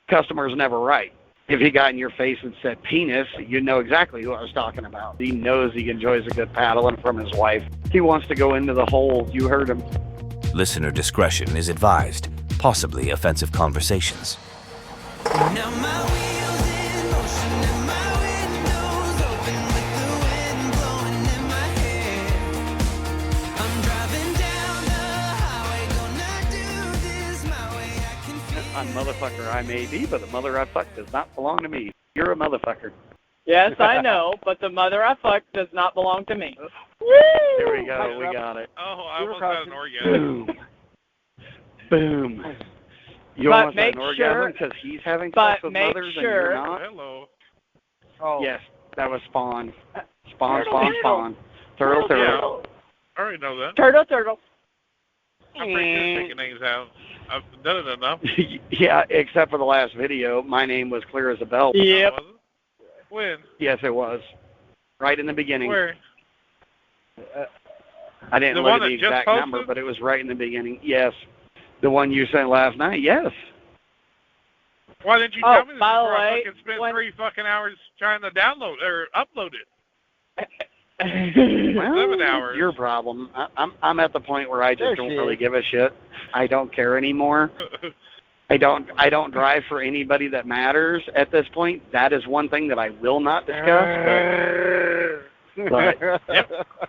Customer's never right. If he got in your face and said penis, you'd know exactly who I was talking about. He knows he enjoys a good paddling from his wife. He wants to go into the hole. You heard him. Listener discretion is advised. Possibly offensive conversations. Now my wheels in motion and my windows open with the wind blowing in my hair. I'm driving down the highway, gonna do this my way. I can feel I'm motherfucker I may be, but the mother I fucked does not belong to me. You're a motherfucker. Yes, I know, but the mother I fucked does not belong to me. There we go. We got it. Oh, I almost had an orgasm. Boom. Boom. You But almost had make an orgasm sure- because he's having but sex with make mothers sure- and you're not? Hello. Oh. Yes, that was Spawn. Spawn. Turtle. Turtle. I already know that. Turtle. I'm pretty good at taking names out. I've done it enough. Yeah, except for the last video. My name was clear as a bell. Yep. Was it? When? Yes, it was. Right in the beginning. Where? I didn't The look one at the that just exact posted? number, but it was right in the beginning. Yes. The one you sent last night, yes. Why didn't you Oh, tell me this by the before I way, fucking spent when- 3 fucking hours trying to download or upload it? Well, 7 hours. Your problem. I'm at the point where I just There don't she really is. give a shit. I don't care anymore. I don't drive for anybody that matters at this point. That is one thing that I will not discuss. But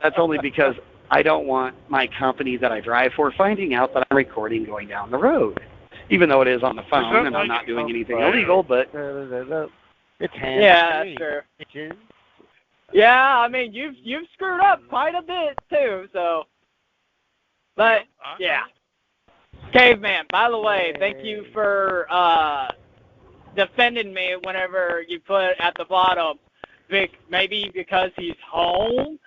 that's only because I don't want my company that I drive for finding out that I'm recording going down the road. Even though it is on the phone and I'm not doing anything illegal, but It's hands. Yeah, that's true. Yeah, I mean you've screwed up quite a bit too, so. But yeah, Caveman. By the way, thank you for defending me whenever you put at the bottom. Maybe because he's home.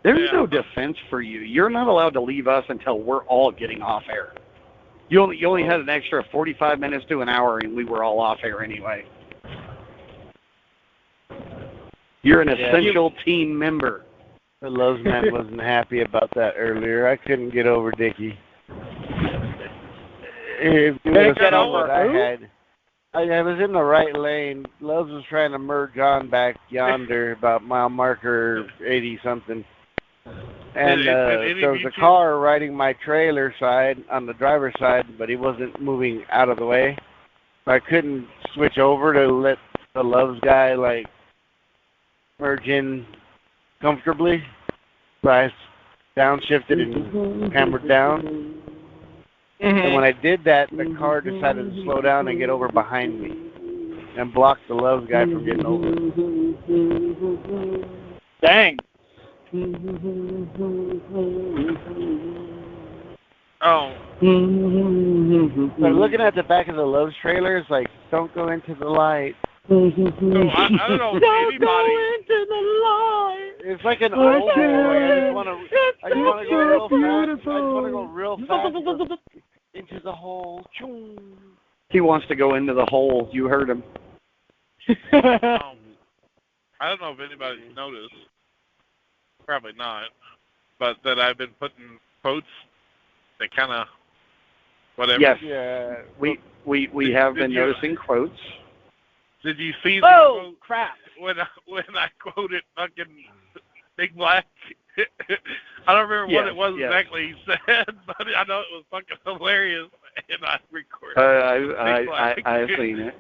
there's no defense for you. You're not allowed to leave us until we're all getting off air. You only had an extra 45 minutes to an hour, and we were all off air anyway. You're an essential team member. The Loves man wasn't happy about that earlier. I couldn't get over Dickie. If you would have Get seen over what I who? had. I was in the right lane. Loves was trying to merge on back yonder about mile marker 80-something. And there was a car riding my trailer side on the driver's side, but he wasn't moving out of the way. I couldn't switch over to let the Loves guy, like, merge in comfortably. So I downshifted and hammered down. And when I did that, the car decided to slow down and get over behind me and block the Loves guy from getting over. Dang. Oh. But looking at the back of the Loves trailer, it's like, don't go into the light. So I don't know if Don't anybody. go into the light. It's like an old boy. I just want to go real fast. I just want to go real fast into the hole. Choom. He wants to go into the hole. You heard him. I don't know if anybody's noticed. Probably not. But that I've been putting quotes that kind of whatever. Yes. Yeah. We have been Did you- noticing quotes. Did you see the Oh quote crap. when I quoted fucking Big Black? I don't remember what Yes, it was yes. exactly he said, but I know it was fucking hilarious, and I recorded. I've seen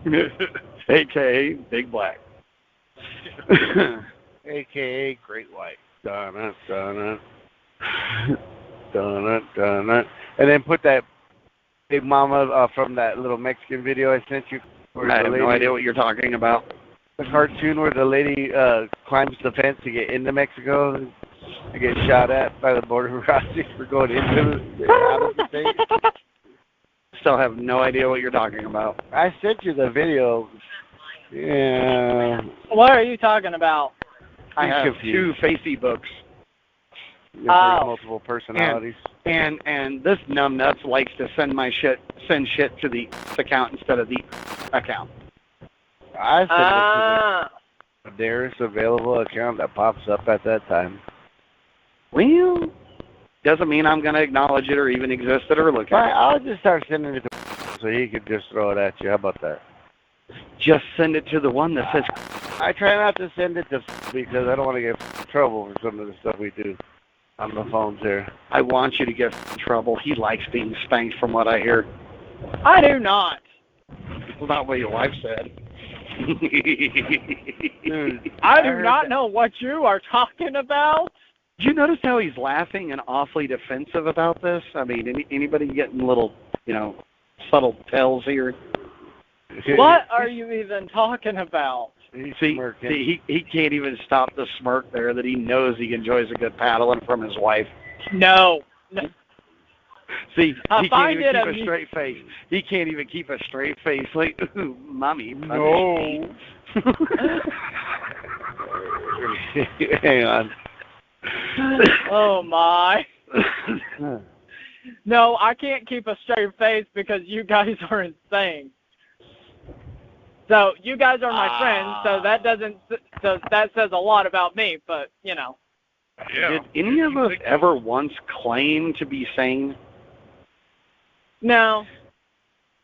it. AKA Big Black. AKA Great White. Dun it. And then put that Big Mama from that little Mexican video I sent you. Where I the have lady, no idea what you're talking about. The cartoon where the lady climbs the fence to get into Mexico and get shot at by the border crossing for going into out of the state. Still have no idea what you're talking about. I sent you the video. Yeah. What are you talking about? I I'm have confused. 2 Facey books. There's Oh. multiple personalities. And this numbnuts likes to send shit to the account instead of the account. I sent it to the Darius available account that pops up at that time. Well, doesn't mean I'm going to acknowledge it or even exist it or look Fine, at it. I'll just start sending it to so he could just throw it at you. How about that? Just send it to the one that says. I try not to send it to because I don't want to get in trouble for some of the stuff we do on the phones here. I want you to get in trouble. He likes being spanked, from what I hear. I do not. Well, not what your wife said. Dude, I do not know what you are talking about. Did you notice how he's laughing and awfully defensive about this? I mean, anybody getting little, subtle tells here? What are you even talking about? See, he can't even stop the smirk there that he knows he enjoys a good paddling from his wife. No. See, he can't even keep a amusing. straight face. He can't even keep a straight face. Like, ooh, mommy, punish No. Hang on. Oh, my. No, I can't keep a straight face because you guys are insane. So you guys are my friends, so that says a lot about me, but, Yeah. Did any of us ever once claim to be sane? No.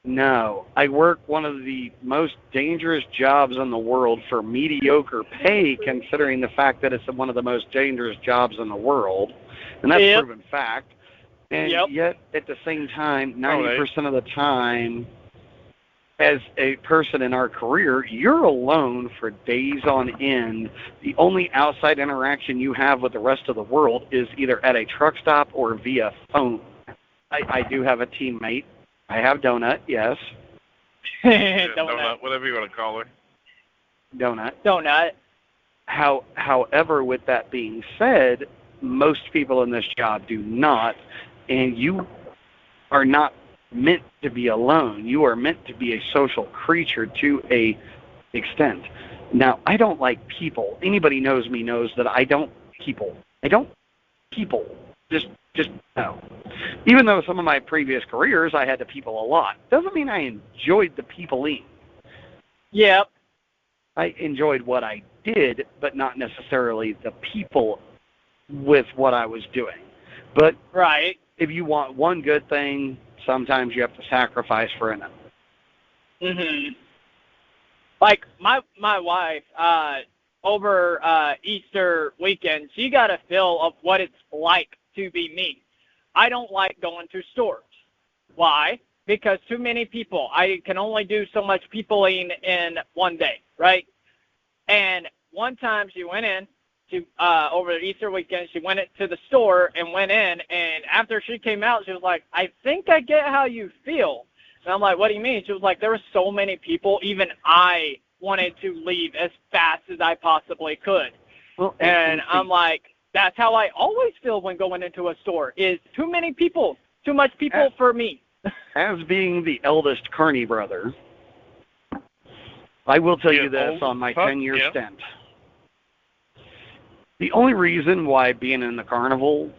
No. I work one of the most dangerous jobs in the world for mediocre pay, considering the fact that it's one of the most dangerous jobs in the world. And that's Yep. proven fact. And Yep. yet, at the same time, 90% of the time, as a person in our career, you're alone for days on end. The only outside interaction you have with the rest of the world is either at a truck stop or via phone. I do have a teammate. I have Donut, yes. Donut. Whatever you want to call her. Donut. However, with that being said, most people in this job do not, and you are not meant to be alone. You are meant to be a social creature to a extent. Now, I don't like people. Anybody knows me knows that I don't people. Just no. Even though some of my previous careers I had to people a lot, doesn't mean I enjoyed the peopling. Yep. I enjoyed what I did, but not necessarily the people with what I was doing. But Right. if you want one good thing, sometimes you have to sacrifice for another. Mhm. Like my wife, over Easter weekend, she got a feel of what it's like to be me. I don't like going to stores. Why? Because too many people. I can only do so much peopling in one day, right? And one time she went in, over the Easter weekend, she went to the store and went in, and after she came out, she was like, I think I get how you feel. And I'm like, what do you mean? She was like, there were so many people, even I wanted to leave as fast as I possibly could. Well, And I'm like, that's how I always feel when going into a store, is too many people, too much people for me. as being the eldest Carni brother, I will tell you this on my 10-year stint. The only reason why being in the carnival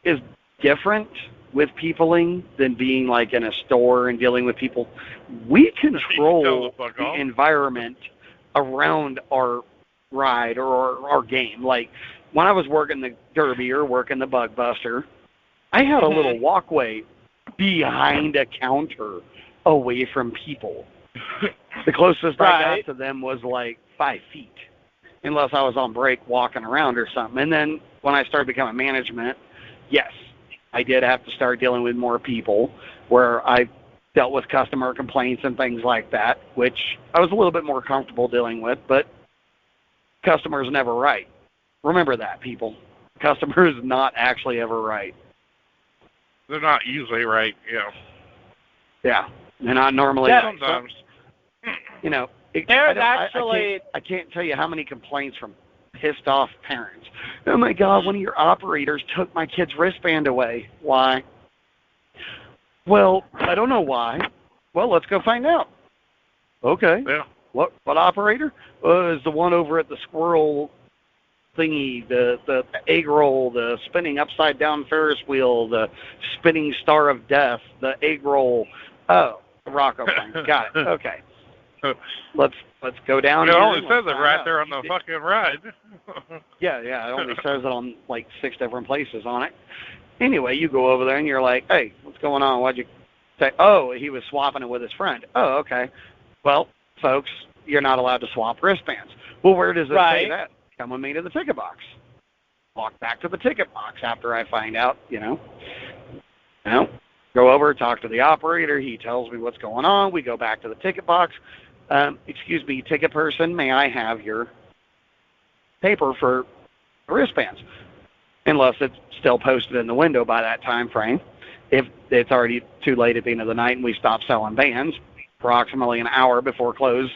is different with peopling than being like in a store and dealing with people, we control the environment around our ride or our game. Like when I was working the Derby or working the Bug Buster, I had a little walkway behind a counter away from people. The closest I got to them was like 5 feet, unless I was on break walking around or something. And then when I started becoming management, yes, I did have to start dealing with more people where I dealt with customer complaints and things like that, which I was a little bit more comfortable dealing with, but customer's never right. Remember that, people. Customer is not actually ever right. They're not usually right, Yeah, they're not normally Yeah, right. sometimes. You know, There's actually... I can't tell you how many complaints from pissed off parents. Oh my God, one of your operators took my kid's wristband away. Why? Well, I don't know why. Well, let's go find out. Okay. Yeah. What operator? Is the one over at the squirrel thingy, the egg roll, the spinning upside down Ferris wheel, the spinning star of death, the egg roll. Oh, the Rocco thing. Got it. Okay. Let's go down. It here only and says let's it right find there out. on the fucking ride. Yeah, it only says it on like 6 different places on it. Anyway, you go over there and you're like, hey, what's going on? Why'd you say, oh, he was swapping it with his friend. Oh, okay. Well, folks, you're not allowed to swap wristbands. Well, where does it say that? Come with me to the ticket box. Walk back to the ticket box after I find out, go over, talk to the operator. He tells me what's going on. We go back to the ticket box. Excuse me, ticket person, may I have your paper for wristbands? Unless it's still posted in the window by that time frame. If it's already too late at the end of the night and we stop selling bands, approximately an hour before close,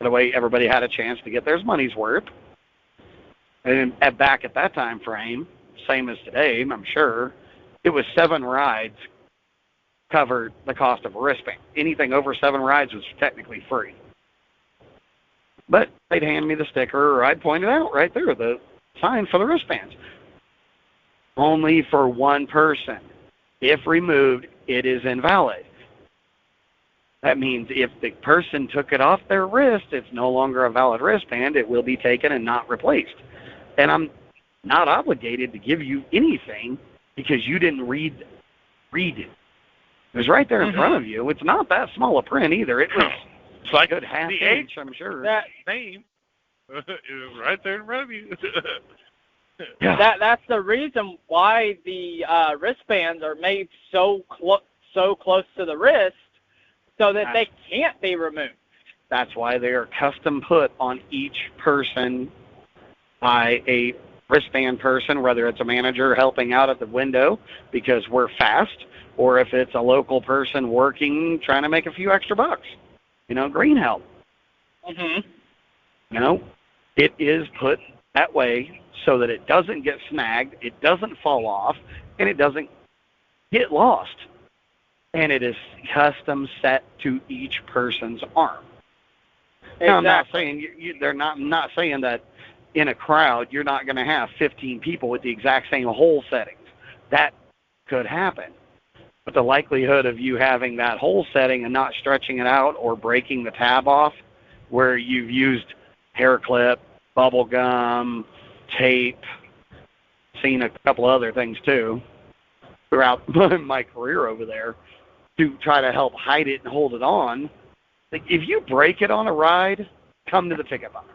the way everybody had a chance to get their money's worth. And back at that time frame, same as today, I'm sure, it was 7 rides covered the cost of a wristband. Anything over 7 rides was technically free. But they'd hand me the sticker, or I'd point it out right there, the sign for the wristbands. Only for one person. If removed, it is invalid. That means if the person took it off their wrist, it's no longer a valid wristband. It will be taken and not replaced. And I'm not obligated to give you anything because you didn't read it. It was right there in front of you. It's not that small a print either. It was it's like a good half inch, I'm sure. That name is right there in front of you. Yeah. That's the reason why the wristbands are made so close to the wrist, so that they can't be removed. That's why they are custom put on each person by a wristband person, whether it's a manager helping out at the window because we're fast, or if it's a local person working trying to make a few extra bucks. Green help. It is put that way so that it doesn't get snagged, it doesn't fall off, and it doesn't get lost. And it is custom set to each person's arm. Exactly. Now, I'm not saying I'm not saying that in a crowd you're not going to have 15 people with the exact same hole settings. That could happen. But the likelihood of you having that hole setting and not stretching it out or breaking the tab off, where you've used hair clip, bubble gum, tape, seen a couple other things too throughout my career over there, to try to help hide it and hold it on. Like, if you break it on a ride, come to the ticket box.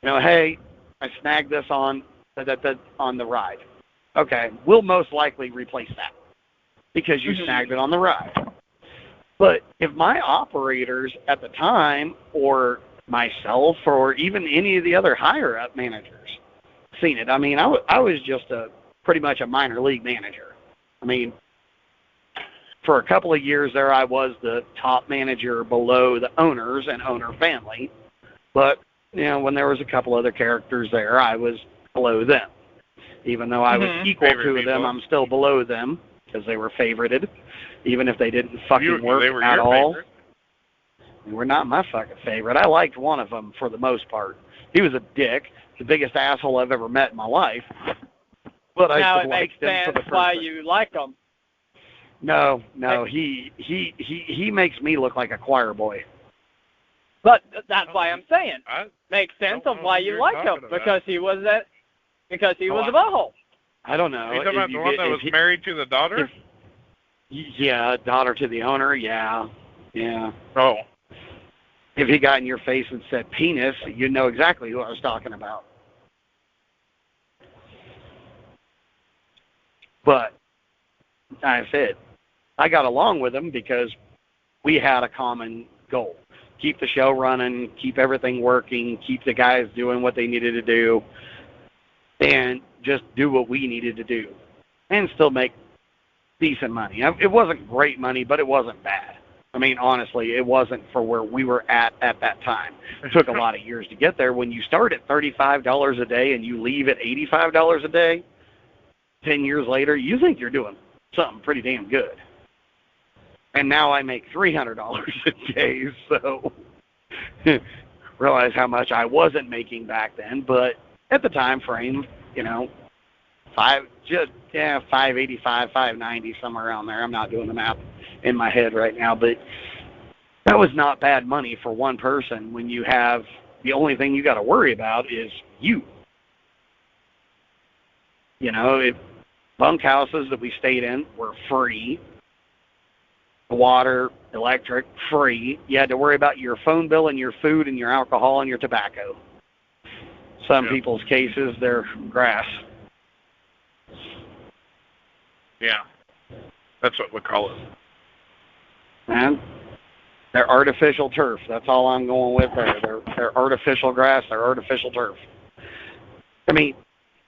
Hey, I snagged this on the ride. Okay, we'll most likely replace that because you snagged it on the ride. But if my operators at the time, or myself, or even any of the other higher up managers seen it, I was just pretty much a minor league manager. For a couple of years there, I was the top manager below the owners and owner family. But, when there was a couple other characters there, I was below them. Even though I was equal to them, I'm still below them because they were favorited, even if they didn't fucking work at all. They were not my fucking favorite. I liked one of them for the most part. He was a dick, the biggest asshole I've ever met in my life. But I liked him for the That's why you like him. No, he makes me look like a choir boy. But that's why I'm saying. Makes sense of why you like him, because he was a butthole. I don't know. Are you talking about the one that was married to the daughter? Yeah, daughter to the owner, yeah. Oh. If he got in your face and said penis, you'd know exactly who I was talking about. But, I said, I got along with him because we had a common goal. Keep the show running, keep everything working, keep the guys doing what they needed to do, and just do what we needed to do, and still make decent money. It wasn't great money, but it wasn't bad. Honestly, it wasn't for where we were at that time. It took a lot of years to get there. When you start at $35 a day and you leave at $85 a day, 10 years later, you think you're doing something pretty damn good. And now I make $300 a day, so realize how much I wasn't making back then. But at the time frame, $585, $590, somewhere around there. I'm not doing the math in my head right now, but that was not bad money for one person when you have the only thing you got to worry about is you. If bunkhouses that we stayed in were free, water, electric, free. You had to worry about your phone bill and your food and your alcohol and your tobacco. Some people's cases, they're grass. Yeah. That's what we call it. And they're artificial turf. That's all I'm going with there. They're artificial grass. They're artificial turf. I mean,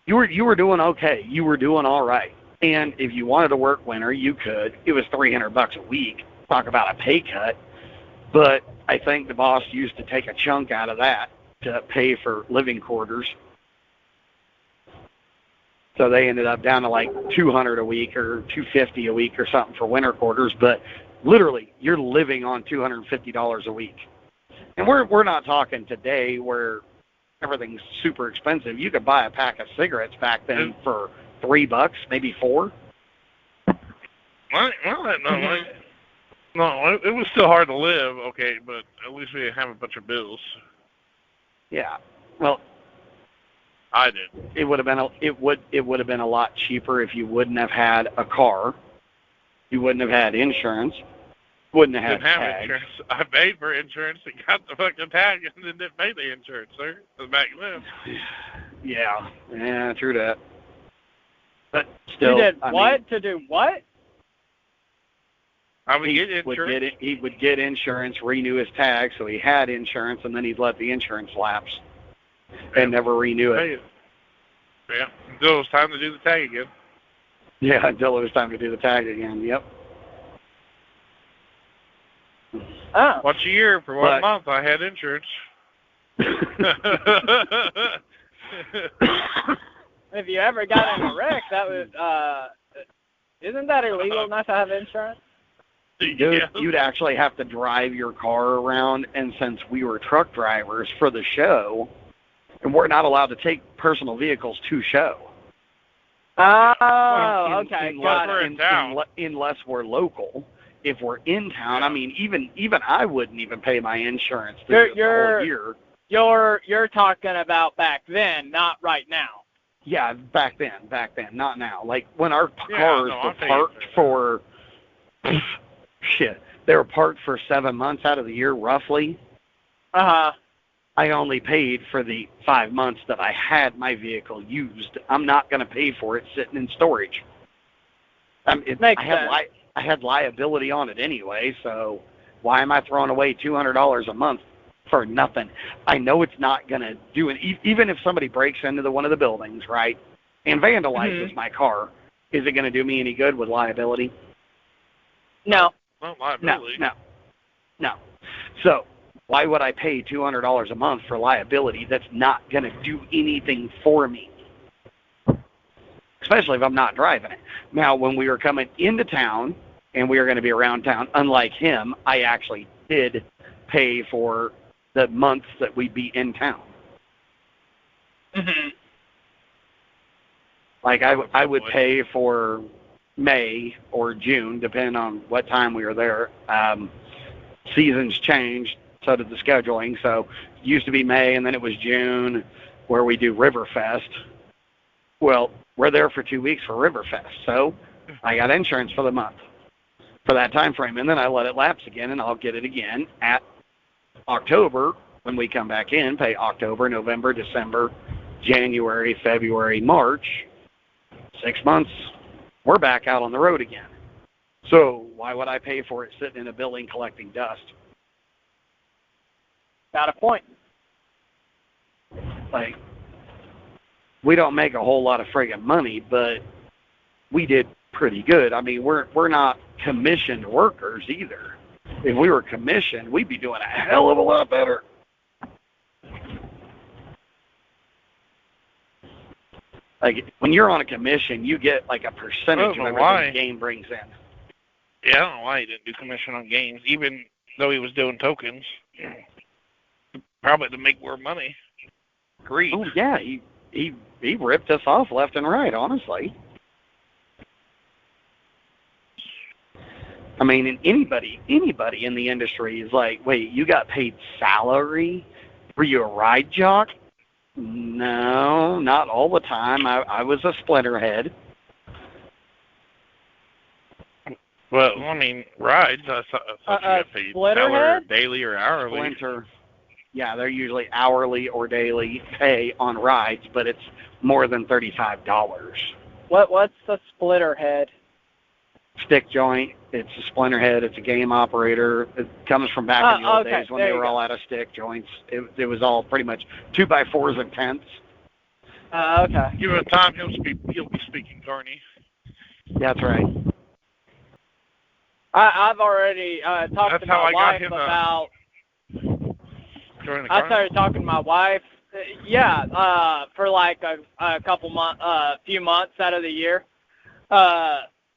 you were doing okay. You were doing all right. And if you wanted to work winter, you could. It was $300 a week. Talk about a pay cut. But I think the boss used to take a chunk out of that to pay for living quarters. So they ended up down to like $200 a week or $250 a week or something for winter quarters. But literally, you're living on $250 a week. And we're not talking today where everything's super expensive. You could buy a pack of cigarettes back then for $3, maybe $4. No, it was still hard to live, okay, but at least we didn't have a bunch of bills. Yeah. Well, I did. It would have been a lot cheaper if you wouldn't have had a car. You wouldn't have had insurance. Wouldn't have had tags. Insurance. I paid for insurance and got the fucking tag and then didn't pay the insurance, sir. Back then. Yeah, true that. But still, You did what? To do what? I would get insurance. He would get insurance, renew his tag, so he had insurance, and then he'd let the insurance lapse and never renew it. Yeah, until it was time to do the tag again. Yeah, until it was time to do the tag again. Yep. Oh. Once a year for 1 month, I had insurance. If you ever got in a wreck, that was isn't that illegal not to have insurance? Dude, you'd actually have to drive your car around, and since we were truck drivers for the show, and we're not allowed to take personal vehicles to show. Oh, okay, got it. Unless we're local. If we're in town, I mean, even I wouldn't even pay my insurance the whole year. You're talking about back then, not right now. Yeah, back then, not now. Like when our cars were parked for they were parked for 7 months out of the year, roughly. I only paid for the 5 months that I had my vehicle used. I'm not going to pay for it sitting in storage. Makes sense. I had liability on it anyway, so why am I throwing away $200 a month for nothing? I know it's not going to do it. Even if somebody breaks into one of the buildings, right, and vandalizes my car, is it going to do me any good with liability? No. Not liability. No. So why would I pay $200 a month for liability that's not going to do anything for me? Especially if I'm not driving it. Now, when we were coming into town and we were going to be around town, unlike him, I actually did pay for the months that we'd be in town. Mm-hmm. Like I would pay for May or June, depending on what time we were there. Seasons changed, so did the scheduling. So it used to be May, and then it was June, where we do Riverfest. Well, we're there for 2 weeks for Riverfest, so I got insurance for the month for that time frame, and then I let it lapse again, and I'll get it again at October when we come back in, pay October, November, December, January, February, March. 6 months, we're back out on the road again. So why would I pay for it sitting in a building collecting dust? Got a point. Like, we don't make a whole lot of friggin' money, but we did pretty good. I mean, we're not commissioned workers either. If we were commissioned, we'd be doing a hell of a lot better. Like, when you're on a commission, you get like a percentage of everything the game brings in. Yeah, I don't know why he didn't do commission on games, even though he was doing tokens. Probably to make more money. Greed. Oh, yeah, he ripped us off left and right, honestly. I mean, and anybody in the industry is like, wait, you got paid salary? Were you a ride jock? No, not all the time. I was a splinterhead. Well, I mean, rides. I thought you got paid Splinterhead? daily or hourly. Splinter. Yeah, they're usually hourly or daily pay on rides, but it's more than $35. What's the Splinterhead? Stick joint. It's a Splinterhead. It's a game operator. It comes from back in the old days when they were all out of stick joints. It was all pretty much 2x4s and 10s. Okay. Give it time, he'll be speaking, Carney. That's right. I've already talked to my wife about. I started talking to my wife. For like a couple months, few months out of the year.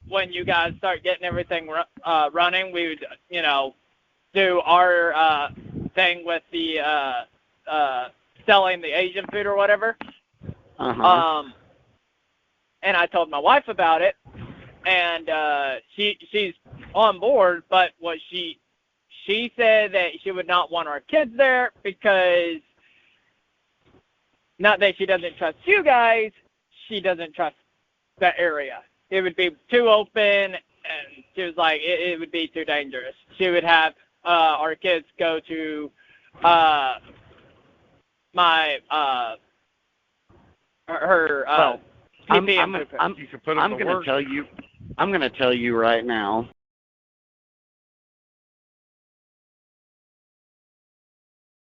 When you guys start getting everything running, we would, do our thing with the selling the Asian food or whatever. Uh-huh. And I told my wife about it, and she's on board. But what she said that she would not want our kids there because not that she doesn't trust you guys, she doesn't trust that area. It would be too open, and she was like, it would be too dangerous. She would have our kids go to my her I'm TP. going to tell you right now